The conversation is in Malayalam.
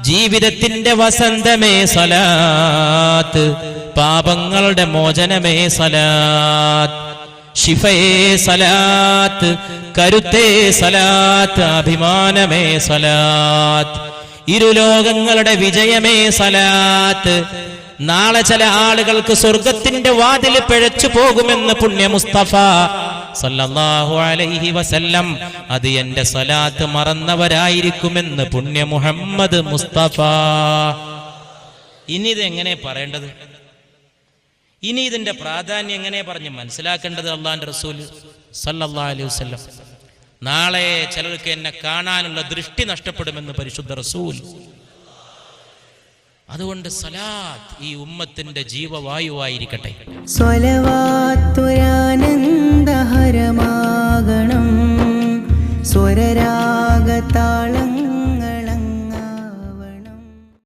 ജീവിതത്തിന്റെ വസന്തമേ സലാത്ത്, പാപങ്ങളുടെ മോചനമേ സലാത്ത്, ശിഫയേ സലാത്ത്, കരുത്തേ സലാത്ത്, അഭിമാനമേ സലാത്ത്, ഇരുലോകങ്ങളുടെ വിജയമേ സലാത്ത്. നാളെ ചില ആളുകൾക്ക് സ്വർഗത്തിന്റെ വാതിൽ പിഴച്ചു പോകുമെന്ന് പുണ്യ മുസ്തഫ സല്ലല്ലാഹു അലൈഹി വസല്ലം. അത് എന്റെ സലാത്ത് മറന്നവരായിരിക്കുമെന്ന് പുണ്യ മുഹമ്മദ് മുസ്തഫ. ഇനി ഇത് എങ്ങനെ പറയേണ്ടത്? ഇനി ഇതിന്റെ പ്രാധാന്യം എങ്ങനെ പറഞ്ഞ് മനസ്സിലാക്കേണ്ടത്? അള്ളാന്റെ റസൂൽ സല്ലല്ലാഹു അലൈഹി വസല്ലം, നാളെ ചിലർക്ക് എന്നെ കാണാനുള്ള ദൃഷ്ടി നഷ്ടപ്പെടുമെന്ന് പരിശുദ്ധ റസൂൽ. അതുകൊണ്ട് സലാത്ത് ഈ ഉമ്മത്തിന്റെ ജീവവായുവായിരിക്കട്ടെ. സ്വലവാത്തുരാനന്ദഹരമാകണം സ്വരരാഗതാളം